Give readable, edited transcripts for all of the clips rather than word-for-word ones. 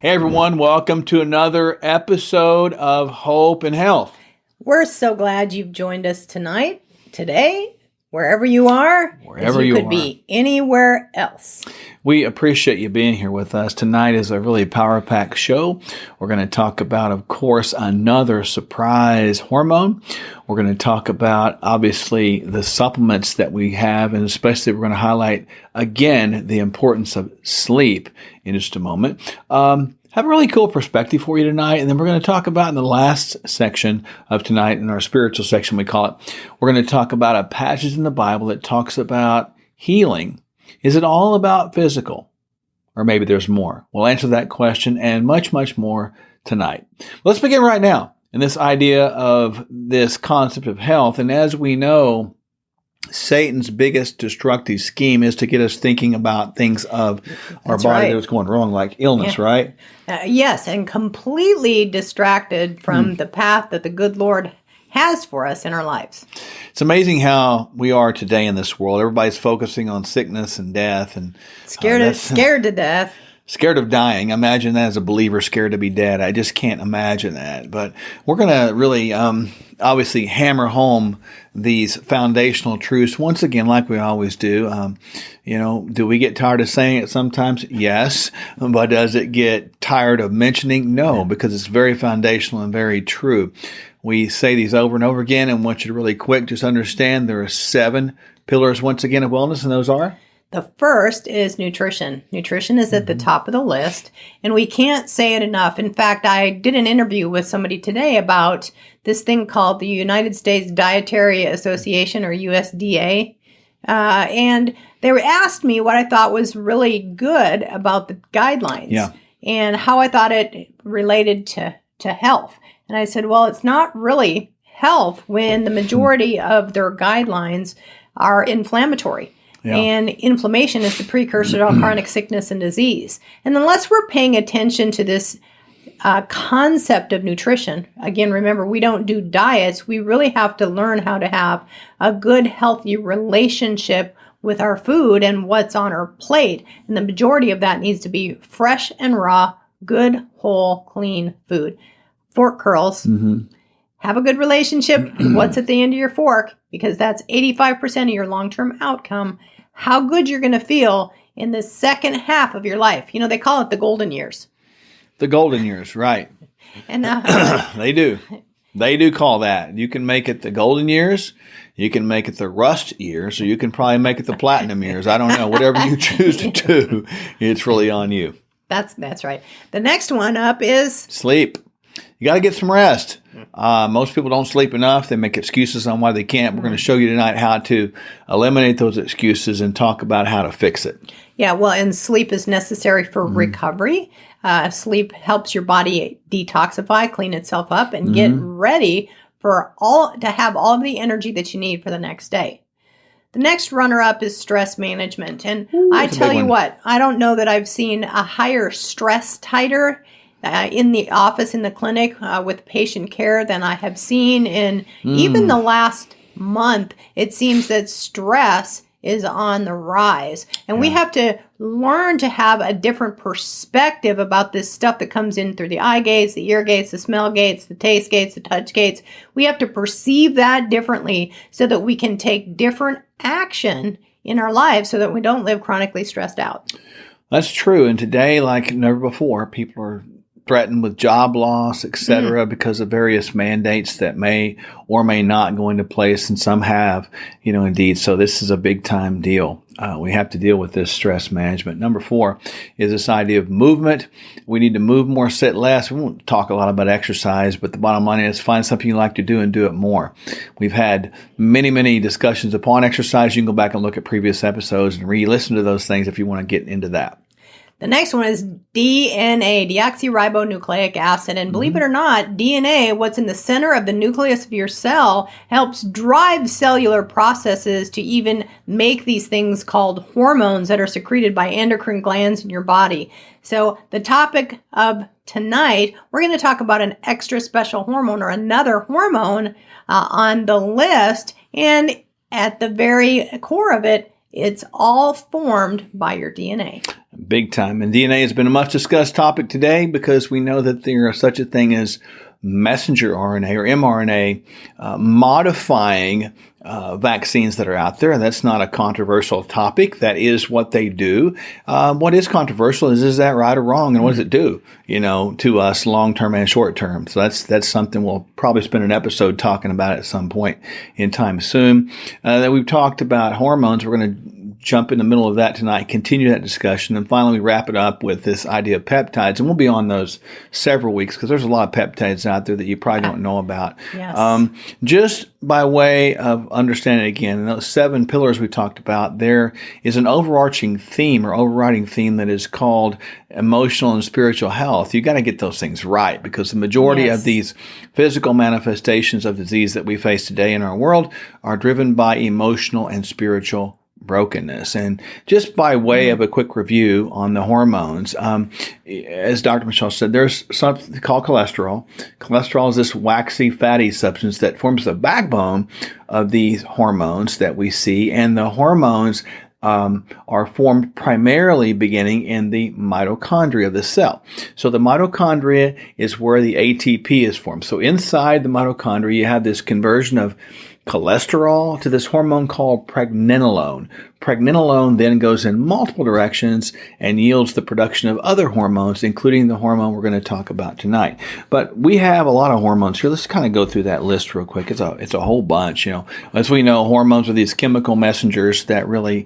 Hey everyone, welcome to another episode of Hope and Health. We're so glad you've joined us today, wherever you are, Wherever you you could are. be anywhere else. We appreciate you being here with us. Tonight is a really power-packed show. We're going to talk about, of course, another surprise hormone. We're going to talk about, obviously, the supplements that we have, and especially we're going to highlight, again, the importance of sleep in just a moment. Have a really cool perspective for you tonight, and then we're going to talk about in the last section of tonight, in our spiritual section we call it, we're going to talk about a passage in the Bible that talks about healing. Is it all about physical? Or maybe there's more? We'll answer that question and much, much more tonight. Let's begin right now in this idea of this concept of health. And as we know, Satan's biggest destructive scheme is to get us thinking about things of our body that's going wrong, like illness, right? Yes, and completely distracted from the path that the good Lord has for us in our lives. It's amazing how we are today in this world. Everybody's focusing on sickness and death, and scared to death. Scared of dying. Imagine that as a believer, scared to be dead. I just can't imagine that. But we're going to really, obviously, hammer home these foundational truths once again, like we always do. Do we get tired of saying it sometimes? Yes. But does it get tired of mentioning? No, because it's very foundational and very true. We say these over and over again, and want you to really quick just understand there are 7 pillars, once again, of wellness, and those are? The first is nutrition. Nutrition is at the top of the list, and we can't say it enough. In fact, I did an interview with somebody today about this thing called the United States Dietary Association, or USDA, and they asked me what I thought was really good about the guidelines and how I thought it related to health. And I said, well, it's not really health when the majority of their guidelines are inflammatory. Yeah. And inflammation is the precursor to all chronic sickness and disease. And unless we're paying attention to this concept of nutrition, again, remember, we don't do diets. We really have to learn how to have a good, healthy relationship with our food and what's on our plate. And the majority of that needs to be fresh and raw, good, whole, clean food. Fork curls. Have a good relationship. What's at the end of your fork? Because that's 85% of your long-term outcome. How good you're going to feel in the second half of your life. You know, they call it the golden years. The golden years, right. And They do. They do call that. You can make it the golden years. You can make it the rust years, or you can probably make it the platinum years. I don't know. Whatever you choose to do, it's really on you. That's right. The next one up is sleep. You got to get some rest. Most people don't sleep enough. They make excuses on why they can't. We're going to show you tonight how to eliminate those excuses and talk about how to fix it. Yeah, well, and sleep is necessary for recovery. Sleep helps your body detoxify, clean itself up, and get ready to have all of the energy that you need for the next day. The next runner-up is stress management. And I tell you what, I don't know that I've seen a higher stress titer in the office, in the clinic, with patient care than I have seen in even the last month. It seems that stress is on the rise. And we have to learn to have a different perspective about this stuff that comes in through the eye gates, the ear gates, the smell gates, the taste gates, the touch gates. We have to perceive that differently so that we can take different action in our lives so that we don't live chronically stressed out. That's true. And today, like never before, people are threatened with job loss, etc., because of various mandates that may or may not go into place, and some have, indeed. So this is a big time deal. We have to deal with this stress management. Number 4 is this idea of movement. We need to move more, sit less. We won't talk a lot about exercise, but the bottom line is find something you like to do and do it more. We've had many, many discussions upon exercise. You can go back and look at previous episodes and re-listen to those things if you want to get into that. The next one is DNA, deoxyribonucleic acid. And believe it or not, DNA, what's in the center of the nucleus of your cell, helps drive cellular processes to even make these things called hormones that are secreted by endocrine glands in your body. So the topic of tonight, we're going to talk about an extra special hormone, or another hormone on the list. And at the very core of it It's all formed by your DNA. Big time. And DNA has been a much discussed topic today because we know that there is such a thing as messenger RNA or mRNA modifying vaccines that are out there. That's not a controversial topic. That is what they do. What is controversial is that right or wrong? And what does it do, to us long-term and short-term? So that's something we'll probably spend an episode talking about at some point in time soon. Then we've talked about hormones. We're going to jump in the middle of that tonight, continue that discussion, and finally we wrap it up with this idea of peptides. And we'll be on those several weeks because there's a lot of peptides out there that you probably don't know about. Yes. Just by way of understanding again, in those 7 pillars we talked about, there is an overarching theme or overriding theme that is called emotional and spiritual health. You got to get those things right because the majority of these physical manifestations of disease that we face today in our world are driven by emotional and spiritual brokenness. And just by way of a quick review on the hormones, as Dr. Michele said, there's something called cholesterol. Cholesterol is this waxy, fatty substance that forms the backbone of these hormones that we see. And the hormones are formed primarily beginning in the mitochondria of the cell. So the mitochondria is where the ATP is formed. So inside the mitochondria, you have this conversion of cholesterol to this hormone called pregnenolone. Pregnenolone then goes in multiple directions and yields the production of other hormones, including the hormone we're going to talk about tonight. But we have a lot of hormones here. Let's kind of go through that list real quick. It's a whole bunch. As we know, hormones are these chemical messengers that really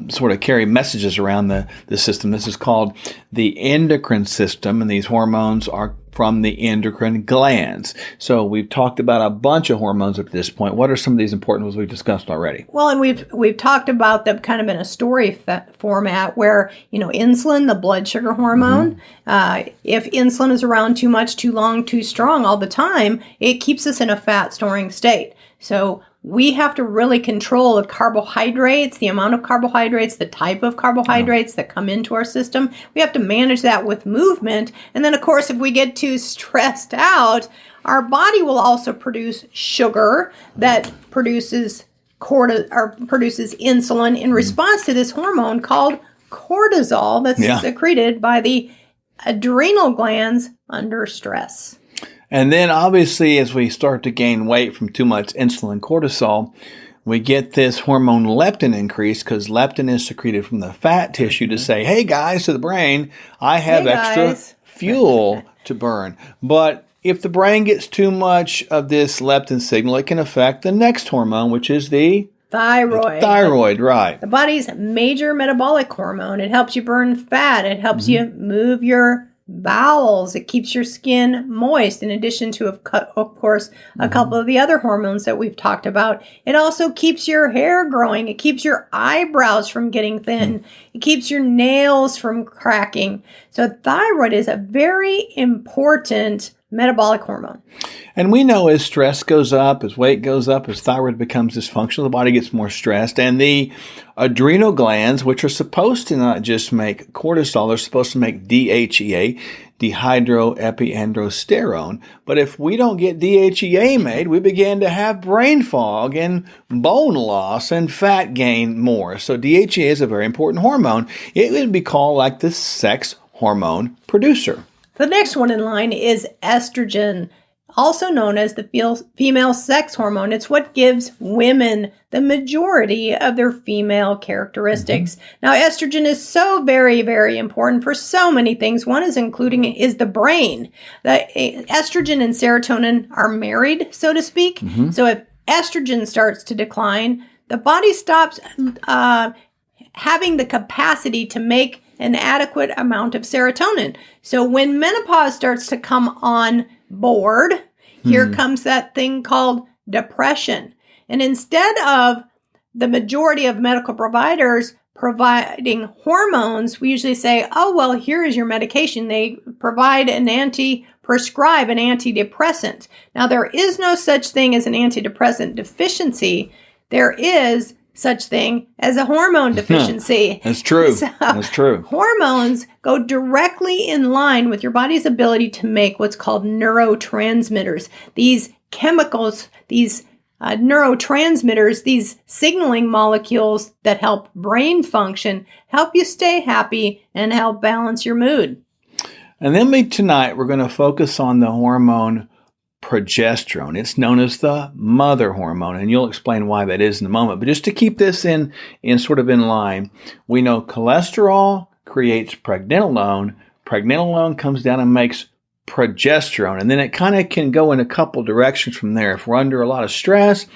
sort of carry messages around the system. This is called the endocrine system, and these hormones are from the endocrine glands. So we've talked about a bunch of hormones at this point. What are some of these important ones we've discussed already? Well, and we've talked about them kind of in a story format where, insulin, the blood sugar hormone, if insulin is around too much, too long, too strong all the time, it keeps us in a fat storing state. So we have to really control the carbohydrates, the amount of carbohydrates, the type of carbohydrates that come into our system. We have to manage that with movement. And then, of course, if we get too stressed out, our body will also produce sugar that produces insulin in response to this hormone called cortisol that's secreted by the adrenal glands under stress. And then obviously as we start to gain weight from too much insulin cortisol, we get this hormone leptin increase because leptin is secreted from the fat tissue to say, hey guys, to the brain, I have extra fuel to burn. But if the brain gets too much of this leptin signal, it can affect the next hormone, which is the thyroid. Thyroid, right. The body's major metabolic hormone. It helps you burn fat. It helps you move your bowels. It keeps your skin moist, in addition to, of course, a couple of the other hormones that we've talked about. It also keeps your hair growing. It keeps your eyebrows from getting thin. It keeps your nails from cracking. So thyroid is a very important metabolic hormone. And we know as stress goes up, as weight goes up, as thyroid becomes dysfunctional, the body gets more stressed. And the adrenal glands, which are supposed to not just make cortisol, they're supposed to make DHEA, dehydroepiandrosterone. But if we don't get DHEA made, we begin to have brain fog and bone loss and fat gain more. So DHEA is a very important hormone. It would be called like the sex hormone producer. The next one in line is estrogen, also known as the female sex hormone. It's what gives women the majority of their female characteristics. Now, estrogen is so very, very important for so many things. One is the brain. The estrogen and serotonin are married, so to speak. So if estrogen starts to decline, the body stops having the capacity to make an adequate amount of serotonin. So when menopause starts to come on board, here comes that thing called depression. And instead of the majority of medical providers providing hormones, we usually say, oh, well, here is your medication. They prescribe an antidepressant. Now, there is no such thing as an antidepressant deficiency. There is such thing as a hormone deficiency. That's true. That's true. Hormones go directly in line with your body's ability to make what's called neurotransmitters. These chemicals, these neurotransmitters, these signaling molecules that help brain function, help you stay happy and help balance your mood. And then tonight, we're going to focus on the hormone progesterone. It's known as the mother hormone, and you'll explain why that is in a moment. But just to keep this in sort of in line, we know cholesterol creates pregnenolone. Pregnenolone comes down and makes progesterone, and then it kind of can go in a couple directions from there. If we're under a lot of stress,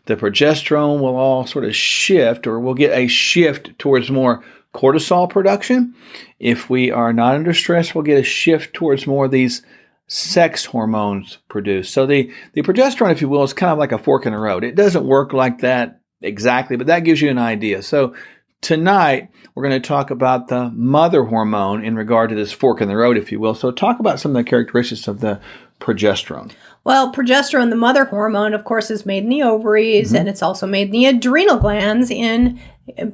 the progesterone will all sort of shift, or we'll get a shift towards more cortisol production. If we are not under stress, we'll get a shift towards more of these sex hormones produced. So the progesterone, if you will, is kind of like a fork in the road. It doesn't work like that exactly, but that gives you an idea. So tonight, we're going to talk about the mother hormone in regard to this fork in the road, if you will. So talk about some of the characteristics of the progesterone. Well, progesterone, the mother hormone, of course, is made in the ovaries, and it's also made in the adrenal glands in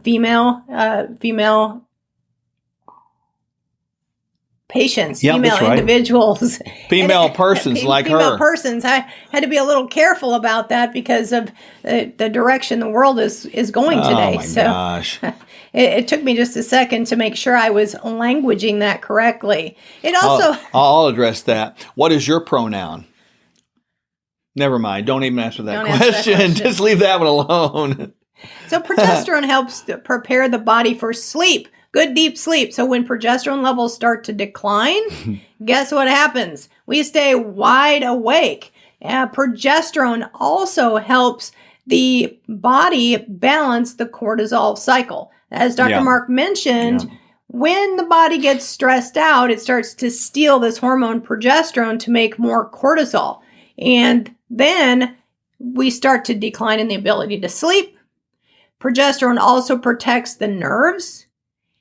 female patients, female individuals. Female persons like her. Female persons. I had to be a little careful about that because of the direction the world is going today. Oh, my gosh. It took me just a second to make sure I was languaging that correctly. It also... I'll address that. What is your pronoun? Never mind. Don't even answer that question. Just leave that one alone. So progesterone helps to prepare the body for sleep. Good deep sleep. So when progesterone levels start to decline, guess what happens? We stay wide awake. Progesterone also helps the body balance the cortisol cycle. As Dr. Mark mentioned, when the body gets stressed out, it starts to steal this hormone progesterone to make more cortisol. And then we start to decline in the ability to sleep. Progesterone also protects the nerves.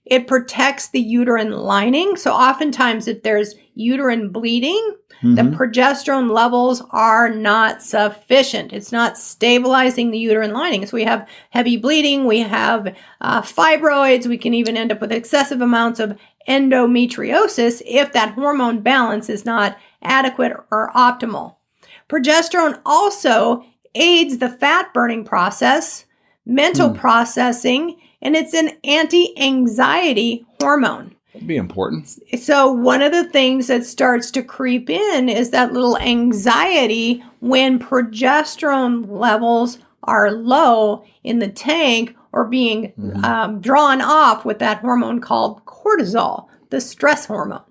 It protects the uterine lining. So oftentimes if there's uterine bleeding, the progesterone levels are not sufficient. It's not stabilizing the uterine lining. So we have heavy bleeding, we have fibroids, we can even end up with excessive amounts of endometriosis if that hormone balance is not adequate or optimal. Progesterone also aids the fat burning process, mental processing, and it's an anti-anxiety hormone. That'd be important. So one of the things that starts to creep in is that little anxiety when progesterone levels are low in the tank or being drawn off with that hormone called cortisol, the stress hormone.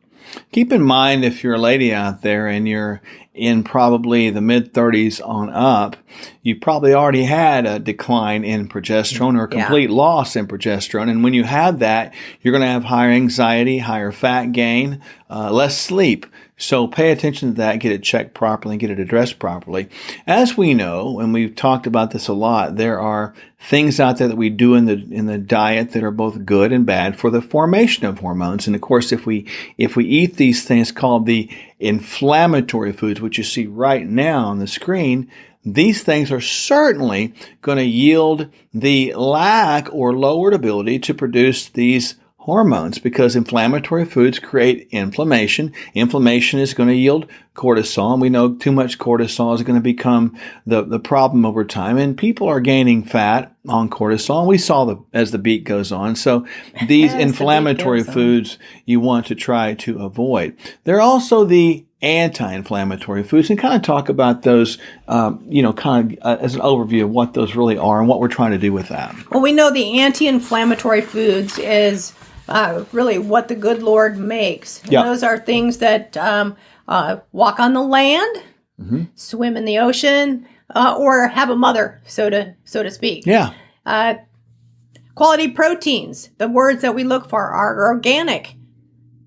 Keep in mind, if you're a lady out there and you're in probably the mid-30s on up, you probably already had a decline in progesterone or a complete loss in progesterone. And when you have that, you're going to have higher anxiety, higher fat gain, less sleep. So pay attention to that, get it checked properly, and get it addressed properly. As we know, and we've talked about this a lot, there are things out there that we do in the diet that are both good and bad for the formation of hormones. And of course, if we eat these things called the inflammatory foods, which you see right now on the screen, these things are certainly going to yield the lack or lowered ability to produce these hormones, because inflammatory foods create inflammation. Inflammation is going to yield cortisol, and we know too much cortisol is going to become the problem over time, and people are gaining fat on cortisol, and we saw as the beat goes on. So these inflammatory foods you want to try to avoid. There are also the anti-inflammatory foods, and kind of talk about those, as an overview of what those really are and what we're trying to do with that. Well, we know the anti-inflammatory foods is really what the good Lord makes. And those are things that walk on the land, swim in the ocean, or have a mother, so to speak. Yeah. Quality proteins. The words that we look for are organic,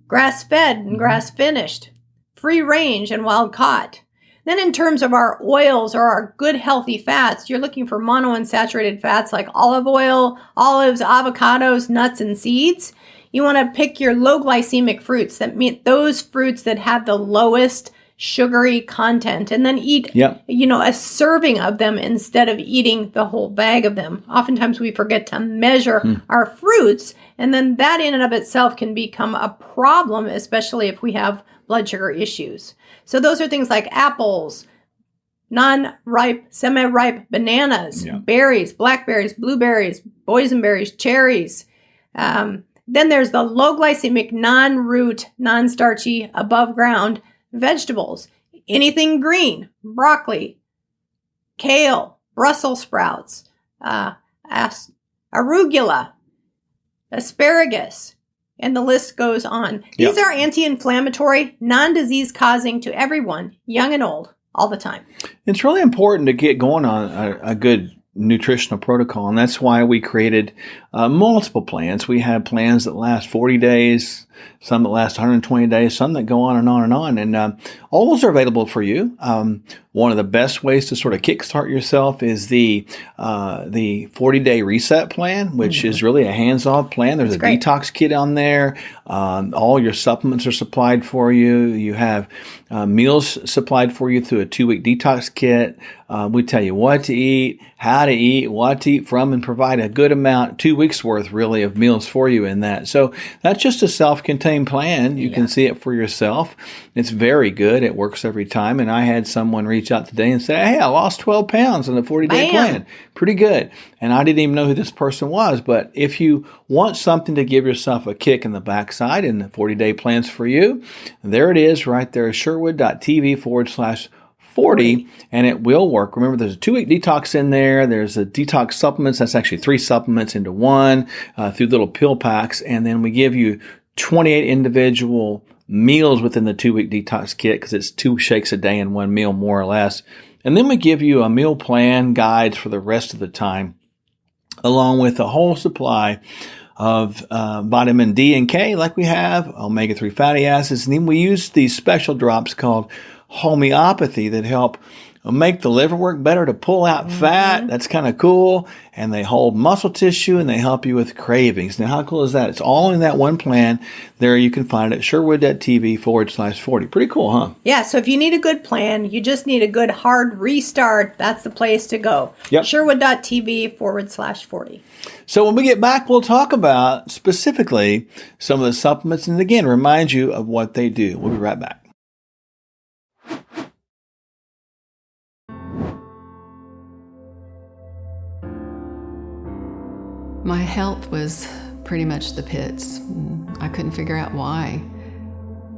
grass-fed and grass-finished, free range and wild caught. Then in terms of our oils or our good healthy fats, you're looking for monounsaturated fats like olive oil, olives, avocados, nuts, and seeds. You want to pick your low glycemic fruits, that mean those fruits that have the lowest sugary content, and then eat, a serving of them instead of eating the whole bag of them. Oftentimes we forget to measure our fruits, and then that in and of itself can become a problem, especially if we have blood sugar issues. So those are things like apples, non-ripe, semi-ripe bananas, berries, blackberries, blueberries, boysenberries, cherries. Then there's the low glycemic, non-root, non-starchy, above ground vegetables. Anything green, broccoli, kale, Brussels sprouts, arugula, asparagus, and the list goes on. These are anti-inflammatory, non-disease causing to everyone, young and old, all the time. It's really important to get going on a good nutritional protocol, and that's why we created multiple plans. We have plans that last 40 days, some that last 120 days, some that go on and on and on, and all those are available for you. One of the best ways to sort of kickstart yourself is the 40-day reset plan, which is really a hands-off plan. There's a detox kit on there. All your supplements are supplied for you. You have meals supplied for you through a 2-week detox kit. We tell you what to eat, how to eat, what to eat from, and provide a good amount, 2 weeks worth really of meals for you in that. So that's just a self-contained plan. You can see it for yourself. It's very good. It works every time. And I had someone reach out today and say, hey, I lost 12 pounds in a 40-day plan. Pretty good. And I didn't even know who this person was. But if you want something to give yourself a kick in the backside and the 40-day plans for you, there it is right there, Sherwood.tv/40, and it will work. Remember, there's a 2-week detox in there. There's a detox supplements. That's actually 3 supplements into one through little pill packs. And then we give you 28 individual meals within the 2-week detox kit because it's 2 shakes a day and 1 meal, more or less. And then we give you a meal plan guides for the rest of the time, along with a whole supply of vitamin D and K like we have, omega-3 fatty acids. And then we use these special drops called homeopathy that help make the liver work better to pull out fat. That's kind of cool. And they hold muscle tissue and they help you with cravings. Now, how cool is that? It's all in that one plan. There you can find it at Sherwood.tv/40. Pretty cool, huh? Yeah. So if you need a good plan, you just need a good hard restart. That's the place to go. Sherwood.tv/40. So when we get back, we'll talk about specifically some of the supplements and again, remind you of what they do. We'll be right back. My health was pretty much the pits. I couldn't figure out why.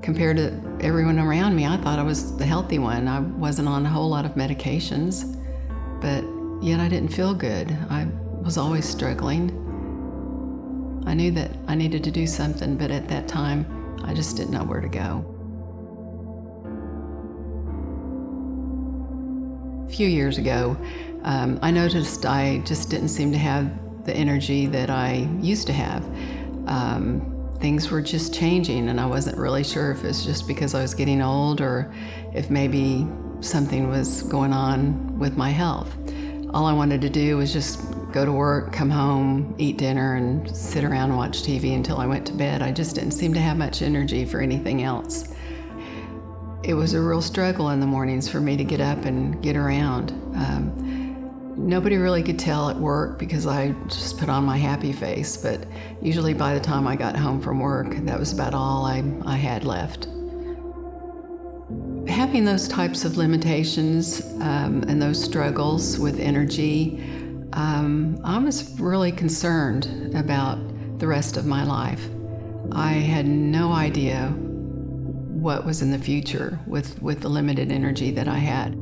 Compared to everyone around me, I thought I was the healthy one. I wasn't on a whole lot of medications, but yet I didn't feel good. I was always struggling. I knew that I needed to do something, but at that time, I just didn't know where to go. A few years ago, I noticed I just didn't seem to have the energy that I used to have. Things were just changing, and I wasn't really sure if it's just because I was getting old or if maybe something was going on with my health. All I wanted to do was just go to work, come home, eat dinner, and sit around and watch TV until I went to bed. I just didn't seem to have much energy for anything else. It was a real struggle in the mornings for me to get up and get around. Nobody really could tell at work because I just put on my happy face, but usually by the time I got home from work, that was about all I had left. Having those types of limitations and those struggles with energy, I was really concerned about the rest of my life. I had no idea what was in the future with the limited energy that I had.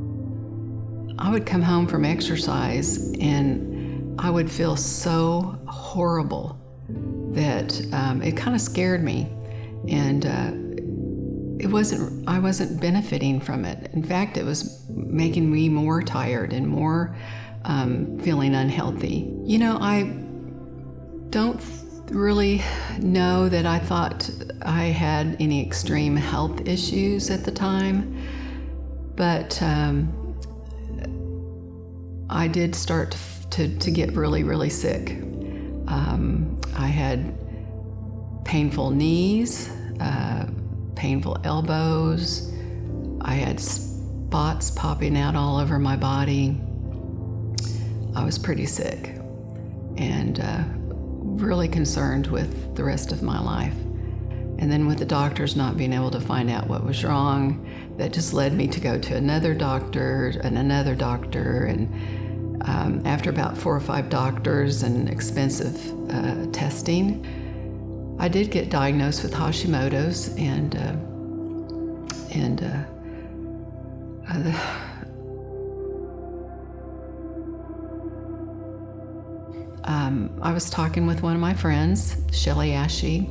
I would come home from exercise and I would feel so horrible that it kind of scared me, and I wasn't benefiting from it. In fact, it was making me more tired and more feeling unhealthy. You know, I don't really know that I thought I had any extreme health issues at the time, but I did start to get really, really sick. I had painful knees, painful elbows. I had spots popping out all over my body. I was pretty sick and really concerned with the rest of my life. And then with the doctors not being able to find out what was wrong, that just led me to go to another doctor and another doctor. And after about 4 or 5 doctors and expensive testing, I did get diagnosed with Hashimoto's, and I was talking with one of my friends, Shelly Ashey,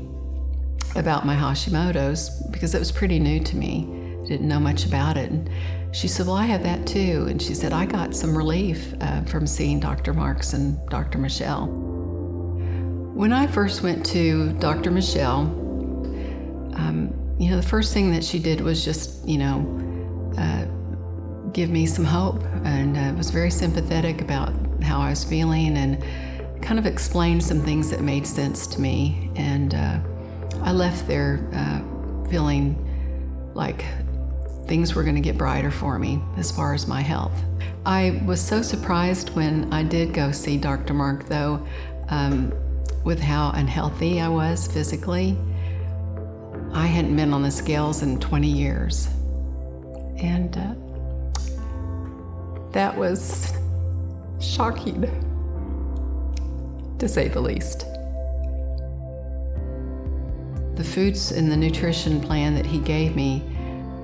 about my Hashimoto's because it was pretty new to me. I didn't know much about it. And she said, well, I have that too. And she said, I got some relief from seeing Dr. Marks and Dr. Michele. When I first went to Dr. Michele, the first thing that she did was just, give me some hope, and was very sympathetic about how I was feeling and kind of explained some things that made sense to me. And I left there feeling like things were going to get brighter for me as far as my health. I was so surprised when I did go see Dr. Mark, though, with how unhealthy I was physically. I hadn't been on the scales in 20 years. And that was shocking, to say the least. The foods and the nutrition plan that he gave me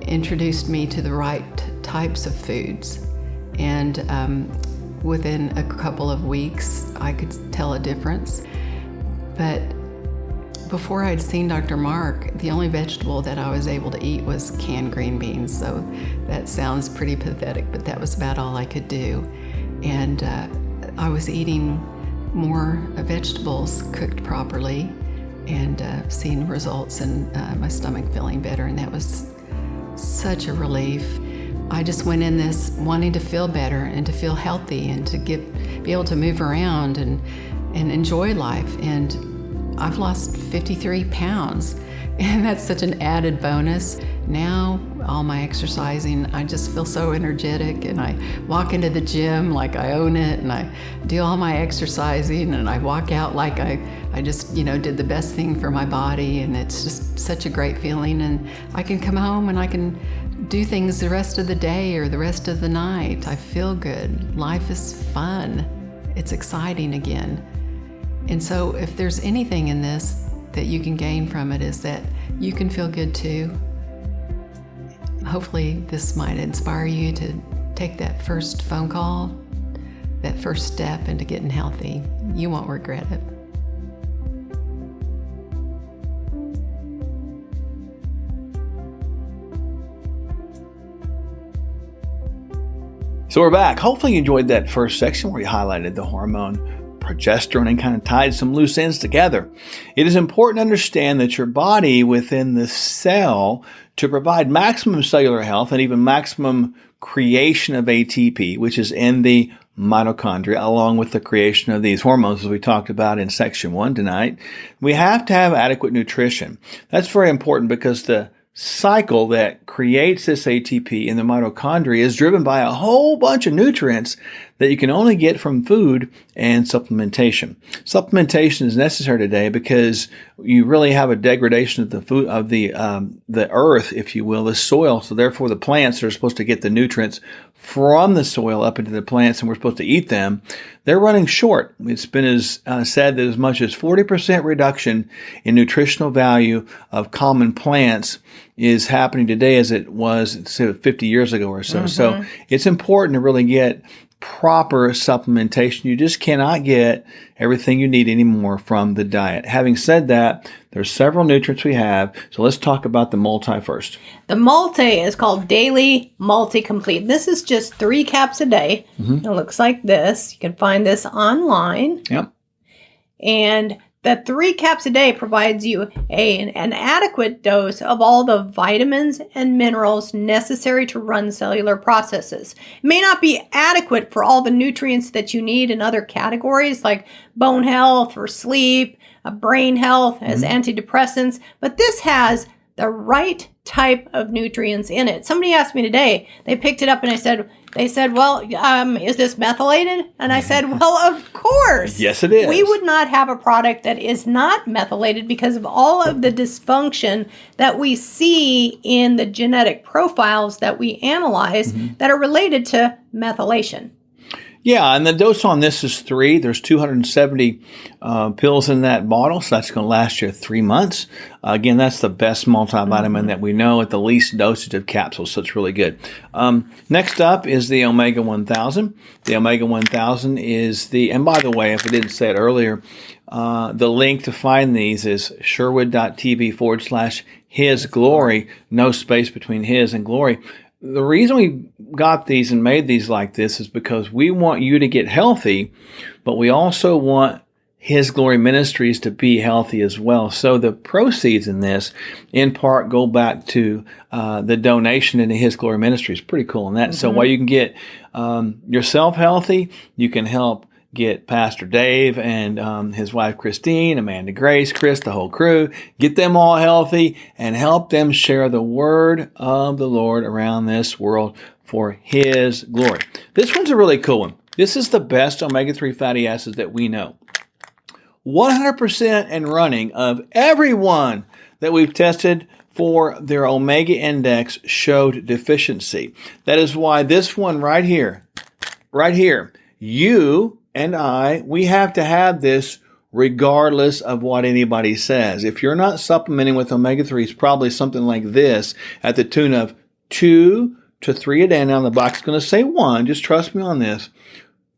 introduced me to the right types of foods. And within a couple of weeks, I could tell a difference. But before I'd seen Dr. Mark, the only vegetable that I was able to eat was canned green beans. So that sounds pretty pathetic, but that was about all I could do. And I was eating more vegetables cooked properly and seeing results and my stomach feeling better. And that was such a relief. I just went in this wanting to feel better and to feel healthy and to be able to move around and enjoy life. And I've lost 53 pounds, and that's such an added bonus. Now, all my exercising, I just feel so energetic, and I walk into the gym like I own it, and I do all my exercising, and I walk out like I just, did the best thing for my body, and it's just such a great feeling. And I can come home and I can do things the rest of the day or the rest of the night. I feel good. Life is fun. It's exciting again. And so if there's anything in this that you can gain from it, is that you can feel good too. Hopefully this might inspire you to take that first phone call, that first step into getting healthy. You won't regret it. So we're back. Hopefully you enjoyed that first section where you highlighted the hormone progesterone and kind of tied some loose ends together. It is important to understand that your body within the cell, to provide maximum cellular health and even maximum creation of ATP, which is in the mitochondria, along with the creation of these hormones, as we talked about in section 1 tonight, we have to have adequate nutrition. That's very important because the cycle that creates this ATP in the mitochondria is driven by a whole bunch of nutrients that you can only get from food and supplementation. Supplementation is necessary today because you really have a degradation of the food of the earth, if you will, the soil. So therefore, the plants are supposed to get the nutrients from the soil up into the plants, and we're supposed to eat them. They're running short. It's been said that as much as 40% reduction in nutritional value of common plants is happening today as it was 50 years ago or so. Mm-hmm. So it's important to really get proper supplementation. You just cannot get everything you need anymore from the diet. Having said that, there's several nutrients we have. So let's talk about the multi first. The multi is called Daily Multi-Complete. This is just 3 caps a day. Mm-hmm. It looks like this. You can find this online. Yep. And the 3 caps a day provides you an adequate dose of all the vitamins and minerals necessary to run cellular processes. It may not be adequate for all the nutrients that you need in other categories like bone health or sleep, brain health as antidepressants, but this has the right type of nutrients in it. Somebody asked me today, they picked it up and they said, well, is this methylated? And I said, well, of course. Yes, it is. We would not have a product that is not methylated because of all of the dysfunction that we see in the genetic profiles that we analyze that are related to methylation. Yeah, and the dose on this is 3. There's 270 pills in that bottle, so that's going to last you 3 months. Again, that's the best multivitamin that we know at the least dosage of capsules, so it's really good. Next up is the Omega 1000. The Omega 1000 is and by the way, if I didn't say it earlier, the link to find these is sherwood.tv/His Glory, no space between His and Glory. The reason we got these and made these like this is because we want you to get healthy, but we also want His Glory Ministries to be healthy as well. So the proceeds in this, in part, go back to the donation into His Glory Ministries. Pretty cool in that. So while you can get yourself healthy, you can help get Pastor Dave and his wife Christine, Amanda Grace, Chris, the whole crew, get them all healthy and help them share the word of the Lord around this world for His glory. This one's a really cool one. This is the best omega-3 fatty acids that we know. 100% and running of everyone that we've tested for their omega index showed deficiency. That is why this one right here, you and we have to have this regardless of what anybody says. If you're not supplementing with omega-3s, probably something like this at the tune of 2 to 3 a day. Now, the box is going to say 1. Just trust me on this.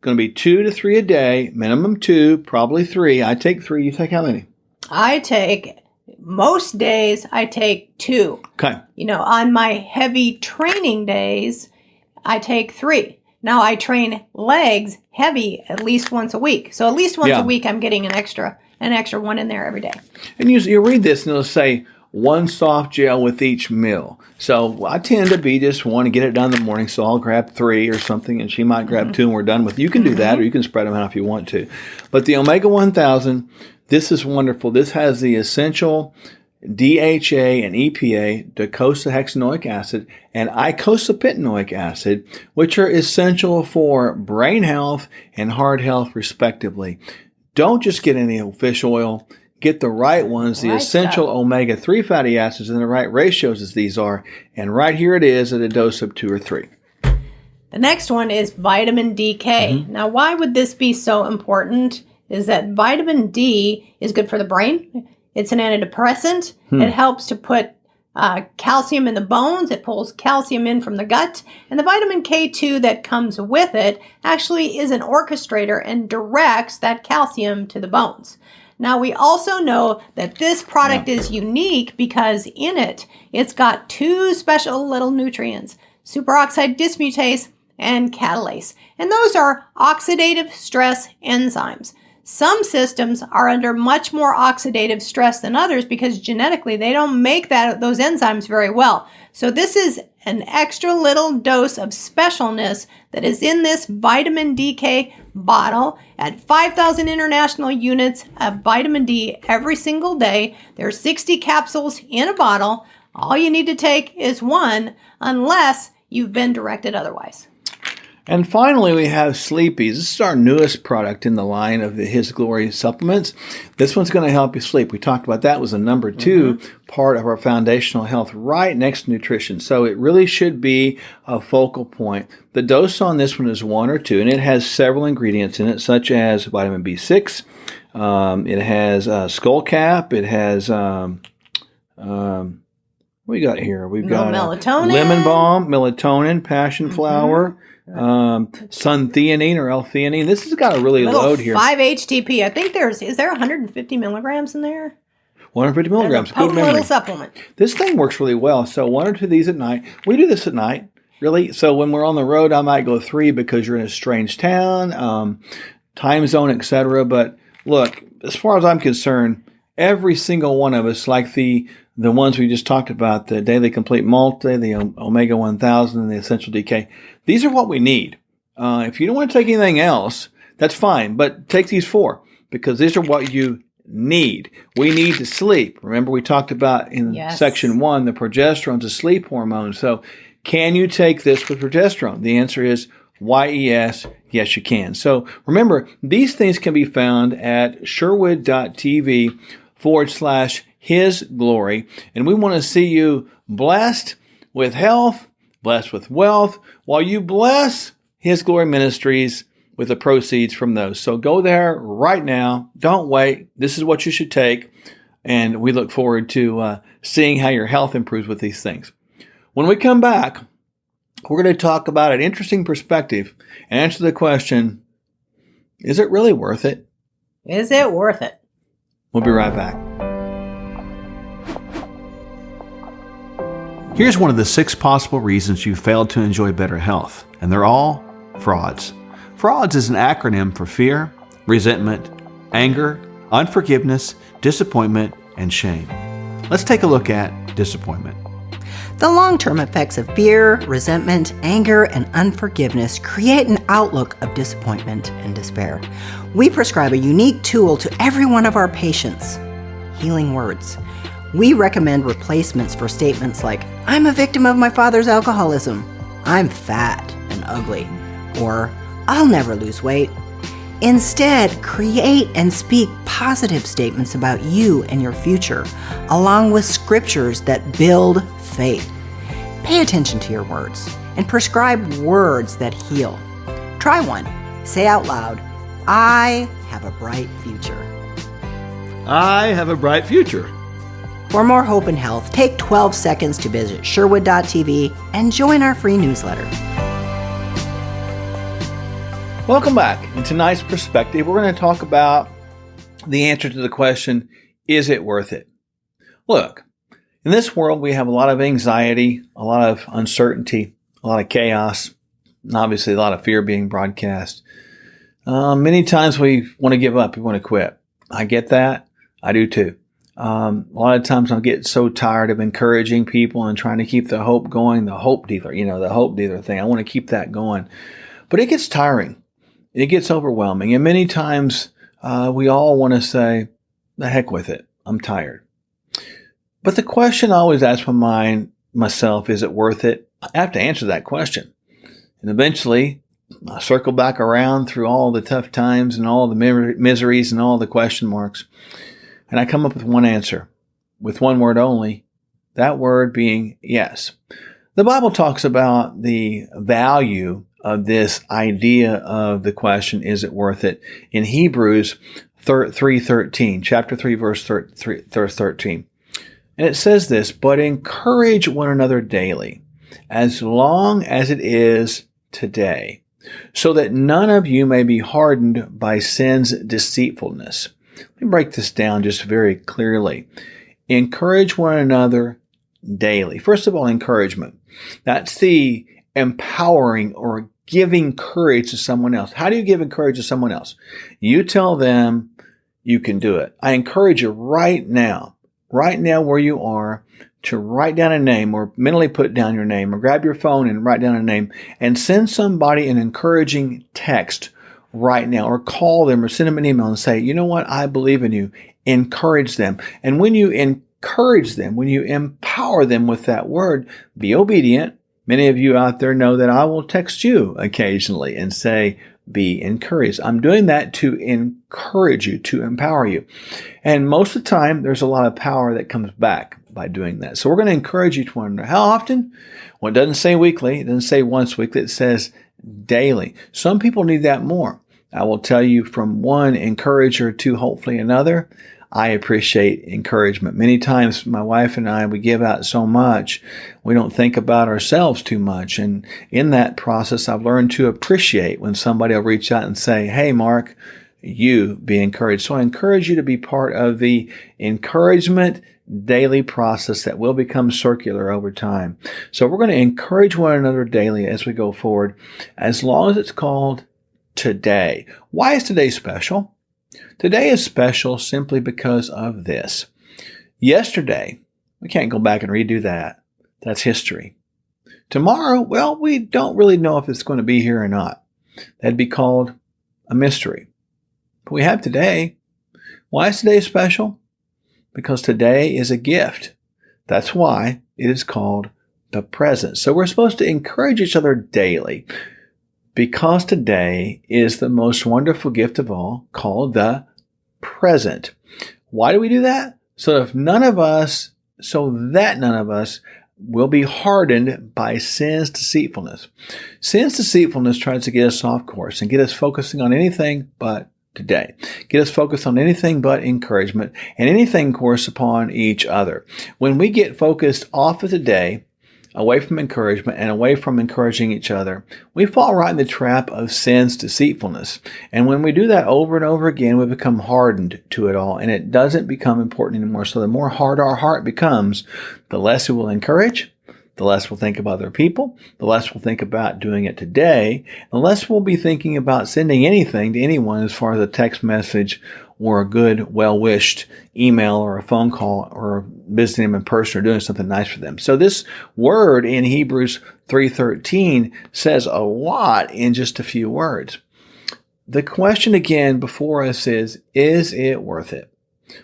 Going to be 2 to 3 a day, minimum 2, probably 3. I take 3. You take how many? Most days, I take 2. Okay. On my heavy training days, I take 3. Now I train legs heavy at least once a week. So at least once a week, I'm getting an extra one in there every day. And you read this and it'll say 1 soft gel with each meal. So I tend to be just want to get it done in the morning. So I'll grab 3 or something and she might grab 2 and we're done with it. You can do that or you can spread them out if you want to. But the Omega 1000, this is wonderful. This has the essential DHA and EPA, docosahexaenoic acid, and icosapentaenoic acid, which are essential for brain health and heart health, respectively. Don't just get any fish oil. Get the right ones, the essential omega-3 fatty acids in the right ratios as these are. And right here it is at a dose of 2 or 3. The next one is vitamin DK. Now, why would this be so important? Is that vitamin D is good for the brain. It's an antidepressant. It helps to put calcium in the bones. It pulls calcium in from the gut. And the vitamin K2 that comes with it actually is an orchestrator and directs that calcium to the bones. Now, we also know that this product is unique because in it, it's got 2 special little nutrients, superoxide dismutase and catalase. And those are oxidative stress enzymes. Some systems are under much more oxidative stress than others because genetically they don't make those enzymes very well. So this is an extra little dose of specialness that is in this vitamin DK bottle at 5,000 international units of vitamin D every single day. There's 60 capsules in a bottle. All you need to take is 1 unless you've been directed otherwise. And finally, we have Sleepies. This is our newest product in the line of the His Glory supplements. This one's going to help you sleep. We talked about that was a number 2 part of our foundational health right next to nutrition. So it really should be a focal point. The dose on this one is 1 or 2, and it has several ingredients in it, such as vitamin B6. It has skullcap. It has, what we got here? We've got melatonin, lemon balm, melatonin, passion flower, suntheanine or L-theanine. This has got a really load here. 5-HTP. I think is there 150 milligrams in there? 150 milligrams. Good memory. Little supplement. This thing works really well. So 1 or 2 of these at night. We do this at night, really. So when we're on the road, I might go 3 because you're in a strange town, time zone, etc. But look, as far as I'm concerned, every single one of us, like the ones we just talked about, the Daily Complete Multi, the Omega 1000, and the Essential DK, these are what we need. If you don't want to take anything else, that's fine, but take these 4 because these are what you need. We need to sleep. Remember, we talked about in Yes. section 1, the progesterone's a sleep hormone. So can you take this with progesterone? The answer is yes, yes you can. So remember, these things can be found at sherwood.tv/His Glory. And we want to see you blessed with health, blessed with wealth, while you bless His Glory Ministries with the proceeds from those. So go there right now. Don't wait. This is what you should take. And we look forward to seeing how your health improves with these things. When we come back, we're going to talk about an interesting perspective and answer the question, is it really worth it? Is it worth it? We'll be right back. Here's one of the 6 possible reasons you failed to enjoy better health, and they're all frauds. Frauds is an acronym for fear, resentment, anger, unforgiveness, disappointment, and shame. Let's take a look at disappointment. The long-term effects of fear, resentment, anger, and unforgiveness create an outlook of disappointment and despair. We prescribe a unique tool to every one of our patients, healing words. We recommend replacements for statements like, I'm a victim of my father's alcoholism, I'm fat and ugly, or I'll never lose weight. Instead, create and speak positive statements about you and your future, along with scriptures that build faith. Pay attention to your words and prescribe words that heal. Try one. Say out loud, I have a bright future. I have a bright future. For more hope and health, take 12 seconds to visit Sherwood.tv and join our free newsletter. Welcome back. In tonight's perspective, we're going to talk about the answer to the question, is it worth it? Look, in this world, we have a lot of anxiety, a lot of uncertainty, a lot of chaos, and obviously a lot of fear being broadcast. Many times we want to give up. We want to quit. I get that. I do too. A lot of times I get so tired of encouraging people and trying to keep the hope going, the hope dealer, the hope dealer thing. I want to keep that going. But it gets tiring. It gets overwhelming. And many times we all want to say, the heck with it. I'm tired. But the question I always ask myself, is it worth it? I have to answer that question. And eventually I circle back around through all the tough times and all the miseries and all the question marks. And I come up with one answer, with one word only, that word being yes. The Bible talks about the value of this idea of the question, is it worth it? In Hebrews 3:13, chapter 3, verse 13. And it says this, but encourage one another daily, as long as it is today, so that none of you may be hardened by sin's deceitfulness. Let me break this down just very clearly. Encourage one another daily. First of all, encouragement. That's the empowering or giving courage to someone else. How do you give encouragement to someone else? You tell them you can do it. I encourage you right now where you are, to write down a name or mentally put down your name or grab your phone and write down a name and send somebody an encouraging text right now, or call them or send them an email and say, you know what? I believe in you. Encourage them. And when you encourage them, when you empower them with that word, be obedient. Many of you out there know that I will text you occasionally and say, be encouraged. I'm doing that to encourage you, to empower you. And most of the time, there's a lot of power that comes back by doing that. So we're going to encourage you to one another. How often? Well, it doesn't say weekly. It doesn't say once weekly. It says daily. Some people need that more. I will tell you, from one encourager to hopefully another, I appreciate encouragement. Many times my wife and I, we give out so much, we don't think about ourselves too much. And in that process, I've learned to appreciate when somebody will reach out and say, hey, Mark, you be encouraged. So I encourage you to be part of the encouragement daily process that will become circular over time. So we're going to encourage one another daily as we go forward, as long as it's called today. Why is today special? Today is special simply because of this. Yesterday, we can't go back and redo that. That's history. Tomorrow, well, we don't really know if it's going to be here or not. That'd be called a mystery. But we have today. Why is today special? Because today is a gift. That's why it is called the present. So we're supposed to encourage each other daily because today is the most wonderful gift of all, called the present. Why do we do that? So that none of us will be hardened by sin's deceitfulness. Sin's deceitfulness tries to get us off course and get us focusing on anything but today. Get us focused on anything but encouragement and anything, of course, upon each other. When we get focused off of today, away from encouragement and away from encouraging each other, we fall right in the trap of sin's deceitfulness. And when we do that over and over again, we become hardened to it all, and it doesn't become important anymore. So the more hard our heart becomes, the less it will encourage, the less we'll think about other people, the less we'll think about doing it today, the less we'll be thinking about sending anything to anyone as far as a text message or a good, well-wished email or a phone call or visiting them in person or doing something nice for them. So this word in Hebrews 3:13 says a lot in just a few words. The question again before us is it worth it?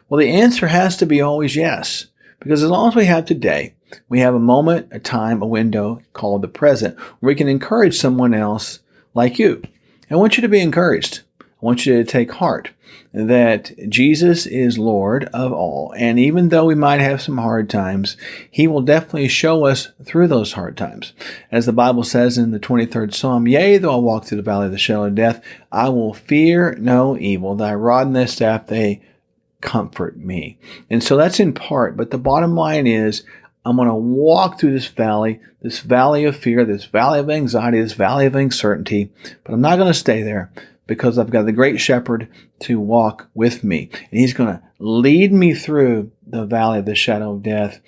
Well, the answer has to be always yes, because as long as we have today, we have a moment, a time, a window called the present, where we can encourage someone else like you. I want you to be encouraged. I want you to take heart that Jesus is Lord of all. And even though we might have some hard times, He will definitely show us through those hard times. As the Bible says in the 23rd Psalm, "Yea, though I walk through the valley of the shadow of death, I will fear no evil. Thy rod and thy staff, they comfort me." And so that's in part. But the bottom line is, I'm going to walk through this valley of fear, this valley of anxiety, this valley of uncertainty, but I'm not going to stay there because I've got the great shepherd to walk with me. And He's going to lead me through the valley of the shadow of death.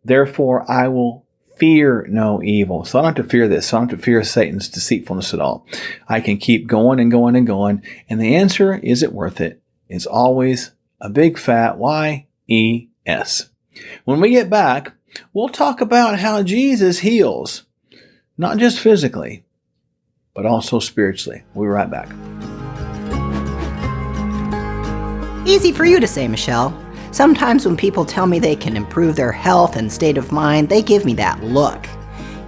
Therefore, I will fear no evil. So I don't have to fear this. I don't have to fear Satan's deceitfulness at all. I can keep going and going and going. And the answer, is it worth it? Is always a big fat Y-E-S. When we get back, we'll talk about how Jesus heals, not just physically, but also spiritually. We'll be right back. Easy for you to say, Michelle. Sometimes when people tell me they can improve their health and state of mind, they give me that look.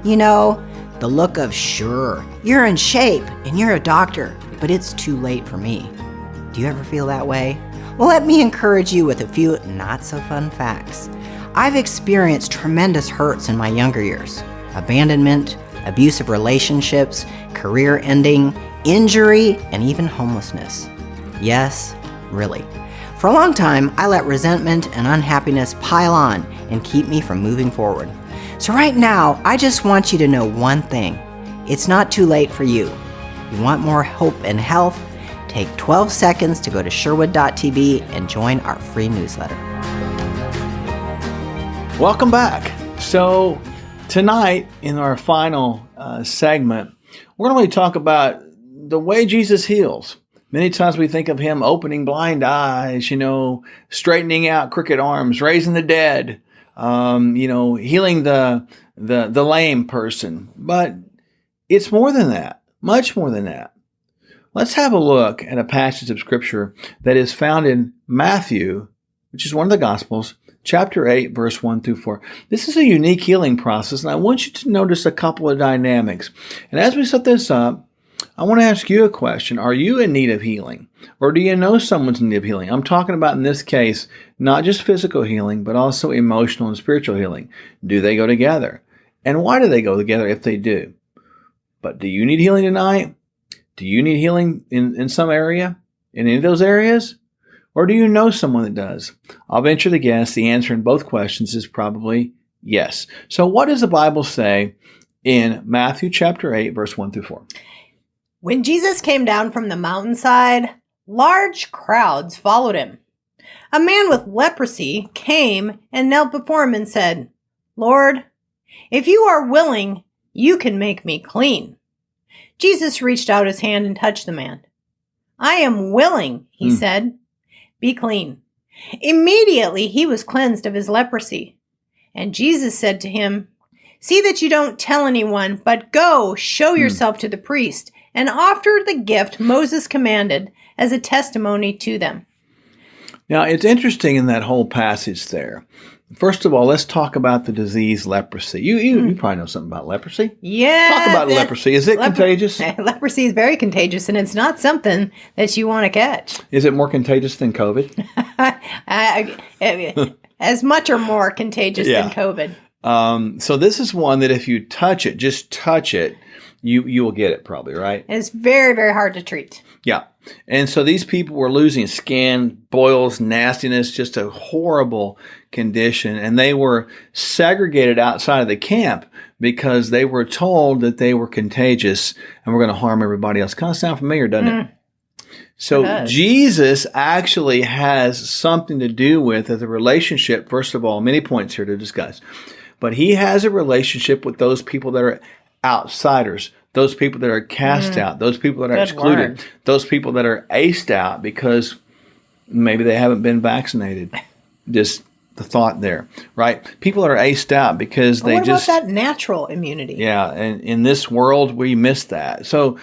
You know, the look of, sure, you're in shape and you're a doctor, but it's too late for me. Do you ever feel that way? Well, let me encourage you with a few not-so-fun facts. I've experienced tremendous hurts in my younger years. Abandonment, abusive relationships, career ending, injury, and even homelessness. Yes, really. For a long time, I let resentment and unhappiness pile on and keep me from moving forward. So right now, I just want you to know one thing. It's not too late for you. You want more hope and health? Take 12 seconds to go to sherwood.tv and join our free newsletter. Welcome back. So tonight, in our final segment, we're going to talk about the way Jesus heals. Many times we think of Him opening blind eyes, straightening out crooked arms, raising the dead, healing the lame person. But it's more than that, much more than that. Let's have a look at a passage of Scripture that is found in Matthew, which is one of the Gospels, chapter 8, verse 1 through 4. This is a unique healing process, and I want you to notice a couple of dynamics. And as we set this up, I want to ask you a question. Are you in need of healing? Or do you know someone's in need of healing? I'm talking about, in this case, not just physical healing, but also emotional and spiritual healing. Do they go together? And why do they go together if they do? But do you need healing tonight? Do you need healing in some area? In any of those areas? Or do you know someone that does? I'll venture to guess the answer in both questions is probably yes. So what does the Bible say in Matthew chapter 8, verse 1 through 4? When Jesus came down from the mountainside, large crowds followed Him. A man with leprosy came and knelt before Him and said, "Lord, if you are willing, you can make me clean." Jesus reached out His hand and touched the man. "I am willing," He said. "Be clean." Immediately he was cleansed of his leprosy. And Jesus said to him, "See that you don't tell anyone, but go, show yourself to the priest, and offer the gift Moses commanded as a testimony to them." Now, it's interesting in that whole passage there. First of all, let's talk about the disease leprosy. You probably know something about leprosy. Yeah. Talk about leprosy. Is it contagious? Leprosy is very contagious, and it's not something that you want to catch. Is it more contagious than COVID? As much or more contagious than COVID. So this is one that if you touch it, just touch it, you will get it probably, right? And it's very, very hard to treat. Yeah. And so these people were losing skin, boils, nastiness, just a horrible condition. And they were segregated outside of the camp because they were told that they were contagious and were going to harm everybody else. Kind of sound familiar, doesn't it? So Jesus actually has something to do with the relationship, first of all, many points here to discuss. But he has a relationship with those people that are outsiders, those people that are cast out, those people that are excluded, those people that are aced out because maybe they haven't been vaccinated. Just the thought there, right? People are aced out because they what just... What about that natural immunity? Yeah, and in this world, we miss that. So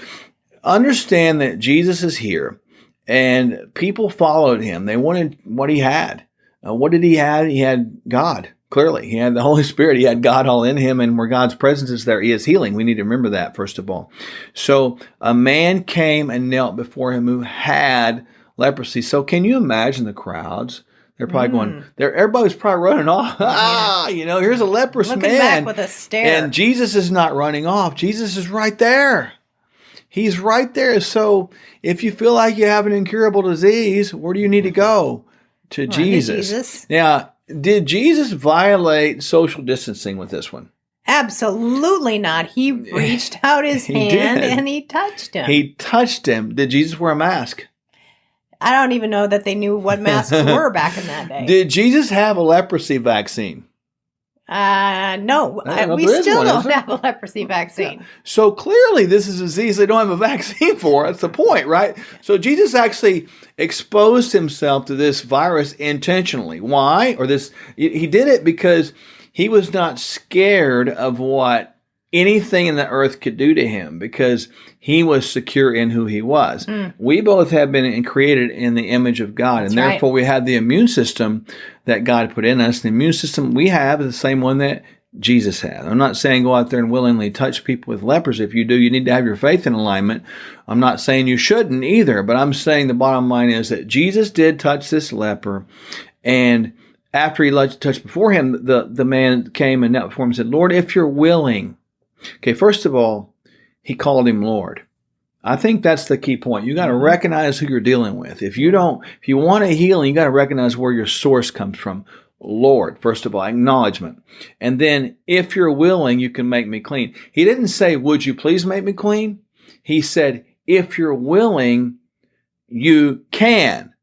understand that Jesus is here, and people followed him. They wanted what he had. What did he have? He had God. Clearly, he had the Holy Spirit. He had God all in him, and where God's presence is, there he is healing. We need to remember that, first of all. So a man came and knelt before him who had leprosy. So can you imagine the crowds? They're probably going, everybody's probably running off. Here's a leprous Looking man. back with a stare. And Jesus is not running off. Jesus is right there. He's right there. So if you feel like you have an incurable disease, where do you need to go? To Jesus. Now, did Jesus violate social distancing with this one? Absolutely not. He reached out his hand and he touched him. He touched him. Did Jesus wear a mask? I don't even know that they knew what masks were back in that day. Did Jesus have a leprosy vaccine? No. We still don't have a leprosy vaccine. Yeah. So clearly this is a disease they don't have a vaccine for. That's the point, right? So Jesus actually exposed himself to this virus intentionally. Why? He did it because he was not scared of what anything in the earth could do to him because he was secure in who he was. We both have been created in the image of God, and therefore we have the immune system that God put in us. The immune system we have is the same one that Jesus had. I'm not saying go out there and willingly touch people with lepers. If you do, you need to have your faith in alignment. I'm not saying you shouldn't either, but I'm saying the bottom line is that Jesus did touch this leper, and after he touched before him, the man came and knelt before him and said, Lord, if you're willing. Okay, first of all, he called him Lord. I think that's the key point. You got to recognize who you're dealing with. If you want a healing, you got to recognize where your source comes from. Lord, first of all, acknowledgement. And then, if you're willing, you can make me clean. He didn't say, would you please make me clean? He said, if you're willing, you can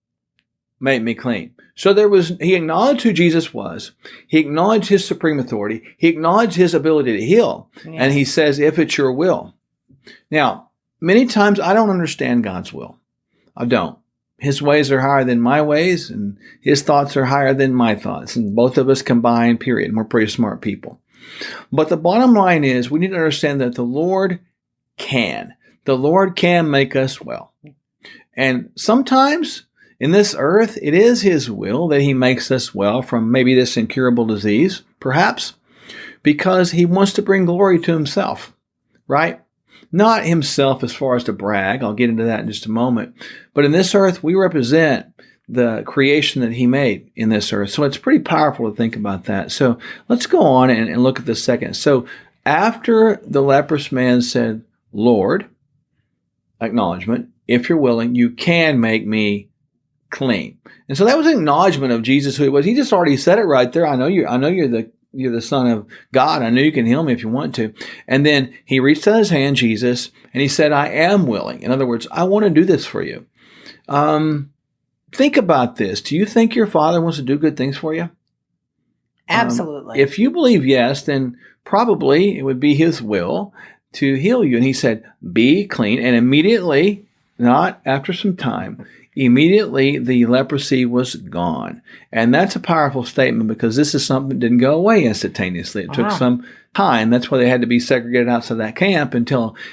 make me clean. So he acknowledged who Jesus was. He acknowledged his supreme authority. He acknowledged his ability to heal. Yes. And he says, if it's your will. Now, many times I don't understand God's will. I don't. His ways are higher than my ways, and his thoughts are higher than my thoughts. And both of us combined, period. We're pretty smart people. But the bottom line is we need to understand that the Lord can. The Lord can make us well. And sometimes in this earth, it is his will that he makes us well from maybe this incurable disease, perhaps, because he wants to bring glory to himself, right? Not himself as far as to brag. I'll get into that in just a moment. But in this earth, we represent the creation that he made in this earth. So it's pretty powerful to think about that. So let's go on and look at this second. So after the leprous man said, Lord, acknowledgement, if you're willing, you can make me clean. And so that was an acknowledgement of Jesus who he was. He just already said it right there. I know you're the Son of God. I know you can heal me if you want to. And then he reached out his hand, Jesus, and he said, I am willing. In other words, I want to do this for you. Think about this. Do you think your Father wants to do good things for you? Absolutely. If you believe yes, then probably it would be his will to heal you. And he said, be clean. And immediately, not after some time, immediately the leprosy was gone. And that's a powerful statement because this is something that didn't go away instantaneously. It took some time. That's why they had to be segregated outside that camp and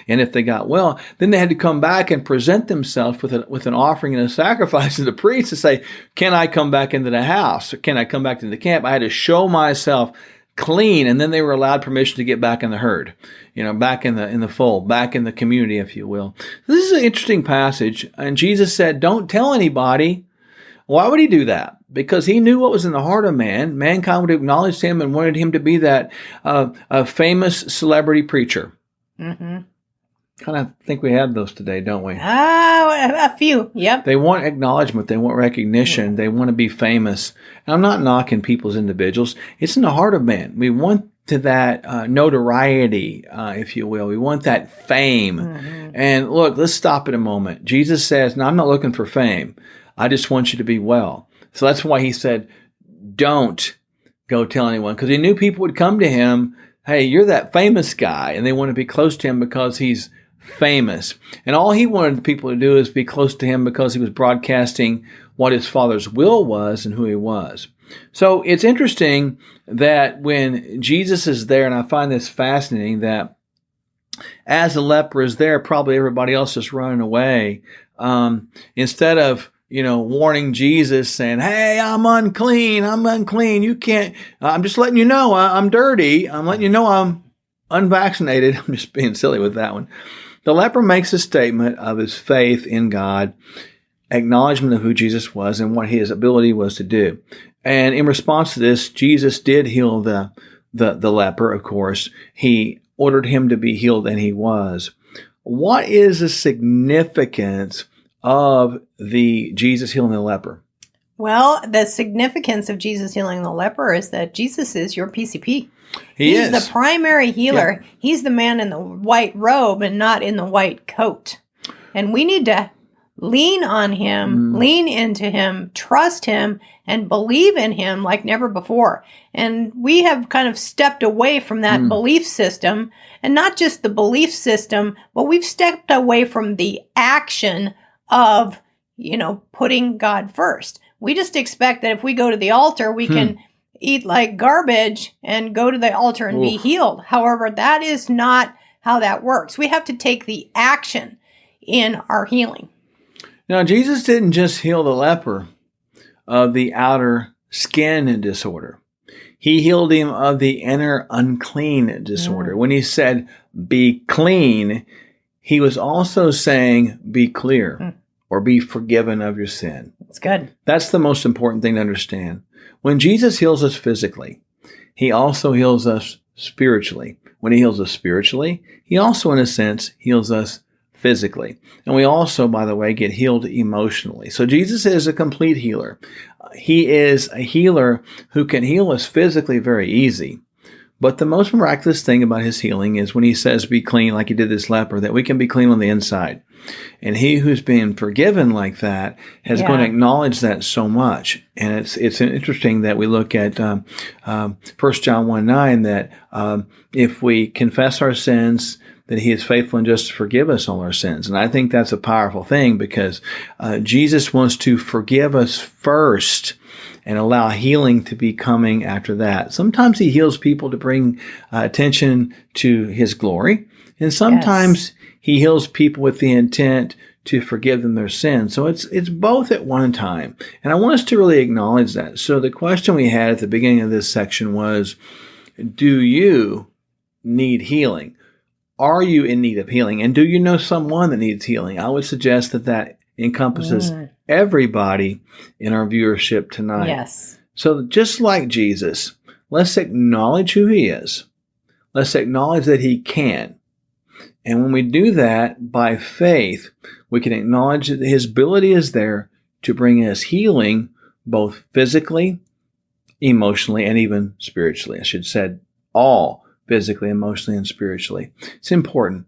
if they got well, then they had to come back and present themselves with an offering and a sacrifice to the priest to say, can I come back into the house? Or can I come back to the camp? I had to show myself clean, and then they were allowed permission to get back in the herd, back in the fold, back in the community, if you will. This is an interesting passage, and Jesus said, don't tell anybody. Why would he do that? Because he knew what was in the heart of man. Mankind would acknowledge him and wanted him to be that famous celebrity preacher. Mm-hmm. Kind of think we have those today, don't we? A few, yep. They want acknowledgement. They want recognition. Mm-hmm. They want to be famous. And I'm not knocking people as individuals. It's in the heart of man. We want to that notoriety, if you will. We want that fame. Mm-hmm. And look, let's stop at a moment. Jesus says, no, I'm not looking for fame. I just want you to be well. So that's why he said, don't go tell anyone. Because he knew people would come to him, hey, you're that famous guy. And they want to be close to him because he's famous. And all he wanted people to do is be close to him because he was broadcasting what his Father's will was and who he was. So it's interesting that when Jesus is there, and I find this fascinating, that as the leper is there, probably everybody else is running away. Instead of warning Jesus, saying, hey, I'm unclean, you can't, I'm just letting you know I'm dirty, I'm letting you know I'm unvaccinated. I'm just being silly with that one. The leper makes a statement of his faith in God, acknowledgement of who Jesus was and what his ability was to do. And in response to this, Jesus did heal the leper, of course. He ordered him to be healed, and he was. What is the significance of the Jesus healing the leper? Well, the significance of Jesus healing the leper is that Jesus is your PCP. He's the primary healer. Yeah. He's the man in the white robe and not in the white coat. And we need to lean on him, lean into him, trust him, and believe in him like never before. And we have kind of stepped away from that belief system, and not just the belief system, but we've stepped away from the action of, putting God first. We just expect that if we go to the altar, we can eat like garbage and go to the altar and be healed. However, that is not how that works. We have to take the action in our healing. Now, Jesus didn't just heal the leper of the outer skin disorder. He healed him of the inner unclean disorder. When he said, be clean, he was also saying, be clear or be forgiven of your sin. That's good. That's the most important thing to understand. When Jesus heals us physically, he also heals us spiritually. When he heals us spiritually, he also, in a sense, heals us physically. And we also, by the way, get healed emotionally. So Jesus is a complete healer. He is a healer who can heal us physically very easy. But the most miraculous thing about his healing is when he says, be clean, like he did this leper, that we can be clean on the inside. And he who's been forgiven like that is going to acknowledge that so much. And it's interesting that we look at 1 John 1:9, that if we confess our sins, that he is faithful and just to forgive us all our sins. And I think that's a powerful thing, because Jesus wants to forgive us first and allow healing to be coming after that. Sometimes he heals people to bring attention to his glory, and sometimes he heals people with the intent to forgive them their sins. So it's both at one time. And I want us to really acknowledge that. So the question we had at the beginning of this section was, do you need healing? Are you in need of healing? And do you know someone that needs healing? I would suggest that encompasses everybody in our viewership tonight. Yes. So just like Jesus, let's acknowledge who he is. Let's acknowledge that he can. And when we do that by faith, we can acknowledge that his ability is there to bring us healing, both physically, emotionally, and even spiritually. I should say all physically, emotionally, and spiritually. It's important.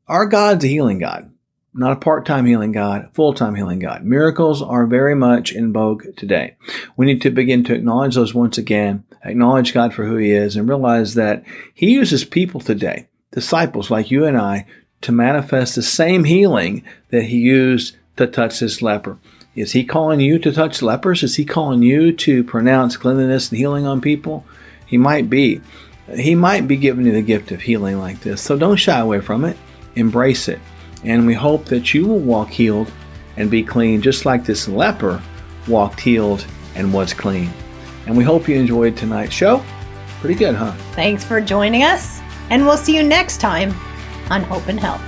Our God's a healing God, not a part-time healing God, full-time healing God. Miracles are very much in vogue today. We need to begin to acknowledge those once again, acknowledge God for who he is, and realize that he uses people today, disciples like you and I, to manifest the same healing that he used to touch this leper. Is he calling you to touch lepers? Is he calling you to pronounce cleanliness and healing on people? He might be. He might be giving you the gift of healing like this. So don't shy away from it. Embrace it. And we hope that you will walk healed and be clean, just like this leper walked healed and was clean. And we hope you enjoyed tonight's show. Pretty good, huh? Thanks for joining us, and we'll see you next time on Hope and Health.